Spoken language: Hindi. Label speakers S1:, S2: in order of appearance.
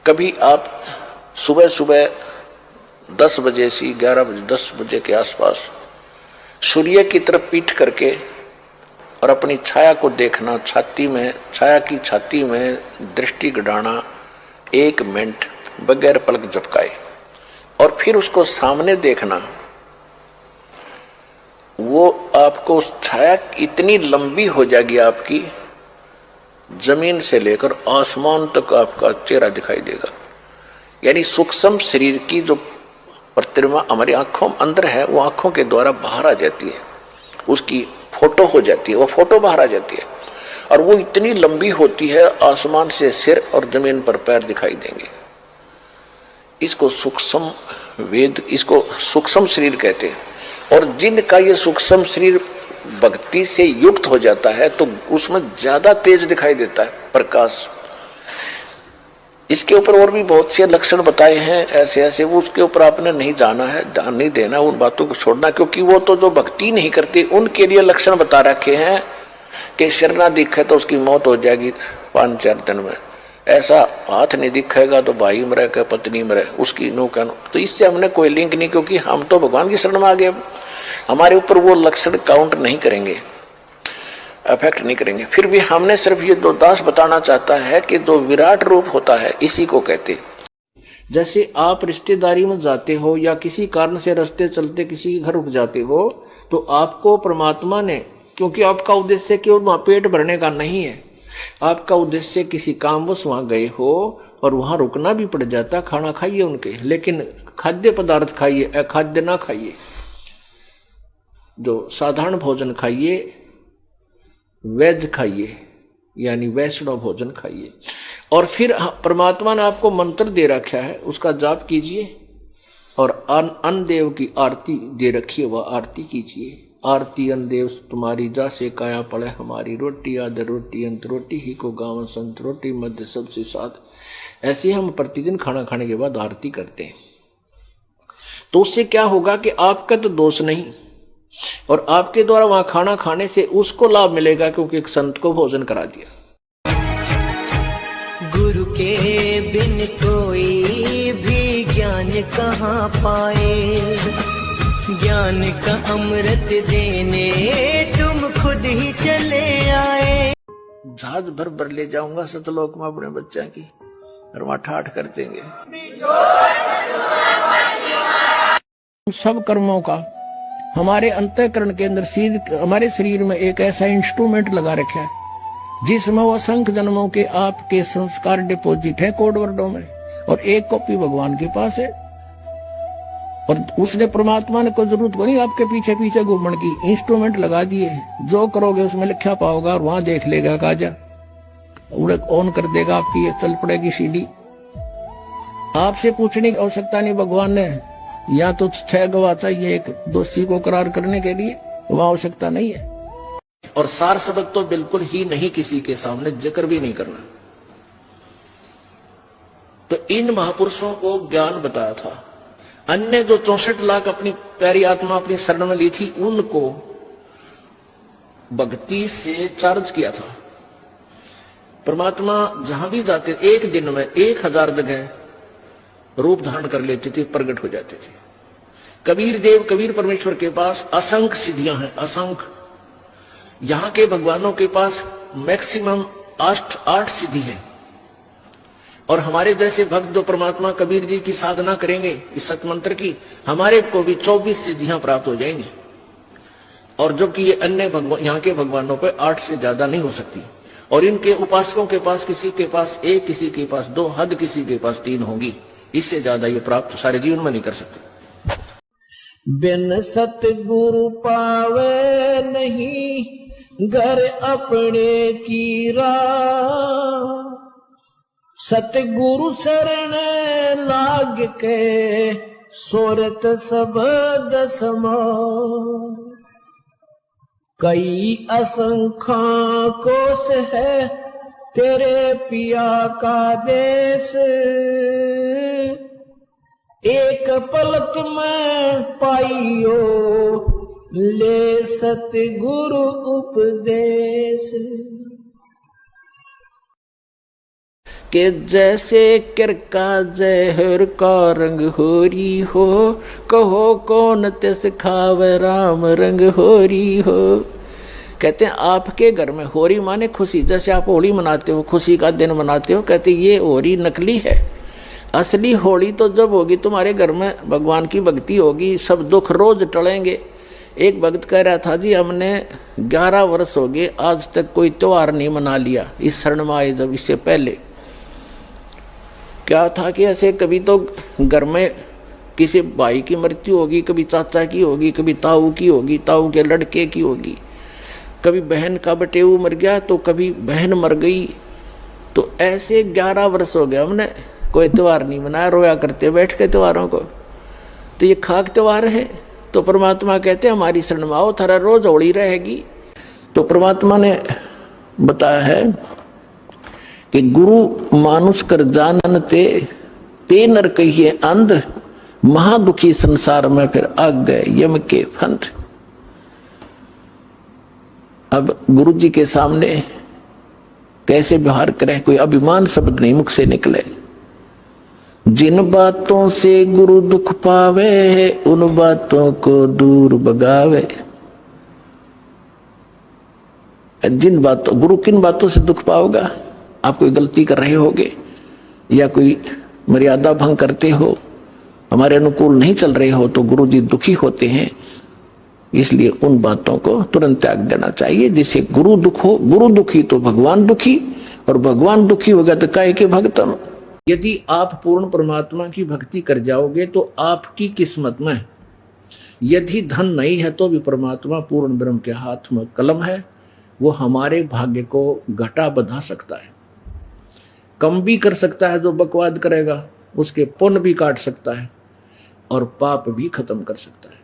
S1: कभी आप सुबह सुबह 10 बजे से 11 बजे 10 बजे के आसपास सूर्य की तरफ पीठ करके और अपनी छाया को देखना, छाती में छाया की छाती में दृष्टि गड़ाना 1 मिनट बगैर पलक झपकाए और फिर उसको सामने देखना। वो आपको छाया इतनी लंबी हो जाएगी आपकी, जमीन से लेकर आसमान तक आपका चेहरा दिखाई देगा। यानी सूक्ष्म शरीर की जो प्रतिमा हमारी आंखों अंदर है वो आंखों के द्वारा बाहर आ जाती है, उसकी फोटो हो जाती है, वो फोटो बाहर आ जाती है और वो इतनी लंबी होती है आसमान से सिर और जमीन पर पैर दिखाई देंगे। इसको सूक्ष्म वेद, इसको सूक्ष्म शरीर कहते हैं। और जिनका ये सूक्ष्म शरीर भक्ति से युक्त हो जाता है तो उसमें ज्यादा तेज दिखाई देता है प्रकाश। इसके ऊपर और भी बहुत से लक्षण बताए हैं ऐसे ऐसे, वो उसके ऊपर आपने नहीं जाना है, ध्यान नहीं देना, उन बातों को छोड़ना, क्योंकि वो तो जो भक्ति नहीं करते उनके लिए लक्षण बता रखे हैं कि सिर ना दिखे तो उसकी मौत हो जाएगी 5-4 दिन में, ऐसा हाथ नहीं दिखेगा तो भाई मरे का पत्नी मरे, उसकी नो का नो। तो इससे हमने कोई लिंक नहीं, क्योंकि हम तो भगवान की शरण में आ गए, हमारे ऊपर वो लक्षण काउंट नहीं करेंगे, अफेक्ट नहीं करेंगे। फिर भी हमने सिर्फ ये 2 दास बताना चाहता है कि जो विराट रूप होता है इसी को कहते। जैसे आप रिश्तेदारी में जाते हो या किसी कारण से रास्ते चलते किसी के घर रुक जाते हो तो आपको परमात्मा ने, क्योंकि आपका उद्देश्य केवल वहां पेट भरने का नहीं है, आपका उद्देश्य किसी कामवश वहां गए हो और वहां रुकना भी पड़ जाता, खाना खाइए उनके, लेकिन खाद्य पदार्थ खाइए, अखाद्य ना खाइए, जो साधारण भोजन खाइए, वेज खाइए, यानी वैष्णव भोजन खाइए। और फिर परमात्मा ने आपको मंत्र दे रखा है, उसका जाप कीजिए और अन्न देव की आरती दे रखी है, वह आरती कीजिए। आरती अन्न देव तुम्हारी जा से काया पड़े हमारी, रोटी आदर रोटी अंत रोटी ही को गाँव संत, रोटी मध्य सबसे साथ। ऐसे हम प्रतिदिन खाना खाने के बाद आरती करते हैं। तो उससे क्या होगा कि आपका तो दोष नहीं और आपके द्वारा वहां खाना खाने से उसको लाभ मिलेगा, क्योंकि एक संत को भोजन करा दिया।
S2: गुरु के बिन कोई भी ज्ञान कहाँ पाए, ज्ञान का अमृत देने तुम खुद ही चले आए।
S1: जहाज भर भर ले जाऊंगा सतलोक में अपने बच्चा की, और वहां ठाठ कर देंगे। सब कर्मों का हमारे अंतःकरण के अंदर हमारे शरीर में एक ऐसा इंस्ट्रूमेंट लगा रखा है जिसमें वो असंख्य जन्मों के आपके संस्कार डिपॉजिट है कोड वर्डों में, और एक कॉपी भगवान के पास है। और उसने परमात्मा ने कोई जरूरत को नहीं आपके पीछे पीछे घूमने की, इंस्ट्रूमेंट लगा दिए, जो करोगे उसमें लिखा पाओगा और वहां देख लेगा, काजा उड़क ऑन कर देगा, आपकी ये चल पड़ेगी सीढ़ी। आपसे पूछने की आवश्यकता नहीं भगवान ने, या तो 6 गवाह चाहिए एक दोषी को करार करने के लिए, वह आवश्यकता नहीं है। और सार सबक तो बिल्कुल ही नहीं, किसी के सामने जिक्र भी नहीं करना। तो इन महापुरुषों को ज्ञान बताया था। अन्य जो 64 लाख अपनी प्यारी आत्मा अपनी शरण में ली थी उनको भक्ति से चार्ज किया था। परमात्मा जहां भी जाते एक दिन में 1000 जगह रूप धारण कर लेते थे, प्रकट हो जाते थे। कबीर देव, कबीर परमेश्वर के पास असंख्य सिद्धियां हैं, असंख्य। यहां के भगवानों के पास मैक्सिमम 8 सिद्धि है। और हमारे जैसे भक्त जो परमात्मा कबीर जी की साधना करेंगे इस सतमंत्र की, हमारे को भी 24 सिद्धियां प्राप्त हो जाएंगी। और जो कि ये अन्य यहाँ के भगवानों पे 8 से ज्यादा नहीं हो सकती। और इनके उपासकों के पास किसी के पास 1, किसी के पास 2, हद किसी के पास 3 होगी। इससे ज्यादा ये प्राप्त सारे जीवन में नहीं कर सकते।
S2: बिन सतगुरु पावे नहीं घर अपने की राह, सतगुरु शरण लाग के सोरत सबद समार। कई असंख्या कोस है तेरे पिया का देश, एक पलक में पाइयो ले सतगुरु उपदेश।
S1: कि जैसे किरका जहर का रंग होरी हो, कहो कौन तिस खावे राम रंग होरी हो। कहते हैं आपके घर में होरी माने खुशी, जैसे आप होली मनाते हो, खुशी का दिन मनाते हो, कहते ये होरी नकली है। असली होली तो जब होगी तुम्हारे घर में भगवान की भक्ति होगी, सब दुख रोज टलेंगे। एक भक्त कह रहा था जी हमने 11 वर्ष हो गए आज तक कोई त्योहार नहीं मना लिया इस शरण में आए। जब इससे पहले क्या था कि ऐसे कभी तो घर में किसी भाई की मृत्यु होगी, कभी चाचा की होगी, कभी ताऊ की होगी, ताऊ के लड़के की होगी, कभी बहन का बटेऊ मर गया तो कभी बहन मर गई। तो ऐसे 11 वर्ष हो गया हमने कोई त्यौहार नहीं मनाया, रोया करते बैठ के त्योहारों को। तो ये खाक त्यौहार है। तो परमात्मा कहते हैं हमारी शरण में आओ, थारा रोज होली रहेगी। तो परमात्मा ने बताया है कि गुरु मानुष कर जानन ते नर कहिए अंध, महादुखी संसार में फिर आ गए यम के फंद। अब गुरु जी के सामने कैसे व्यवहार करें, कोई अभिमान शब्द नहीं मुख से निकले। जिन बातों से गुरु दुख पावे, उन बातों को दूर भगावे। जिन बातों, गुरु किन बातों से दुख पाओगा, आप कोई गलती कर रहे होगे या कोई मर्यादा भंग करते हो, हमारे अनुकूल नहीं चल रहे हो, तो गुरु जी दुखी होते हैं। इसलिए उन बातों को तुरंत त्याग देना चाहिए जिससे गुरु दुख हो। गुरु दुखी तो भगवान दुखी, और भगवान दुखी होगा तो काहे के भक्तम। यदि आप पूर्ण परमात्मा की भक्ति कर जाओगे तो आपकी किस्मत में यदि धन नहीं है तो भी परमात्मा पूर्ण ब्रह्म के हाथ में कलम है, वो हमारे भाग्य को घटा बढ़ा सकता है, कम भी कर सकता है। जो बकवाद करेगा उसके पुण्य भी काट सकता है और पाप भी खत्म कर सकता है।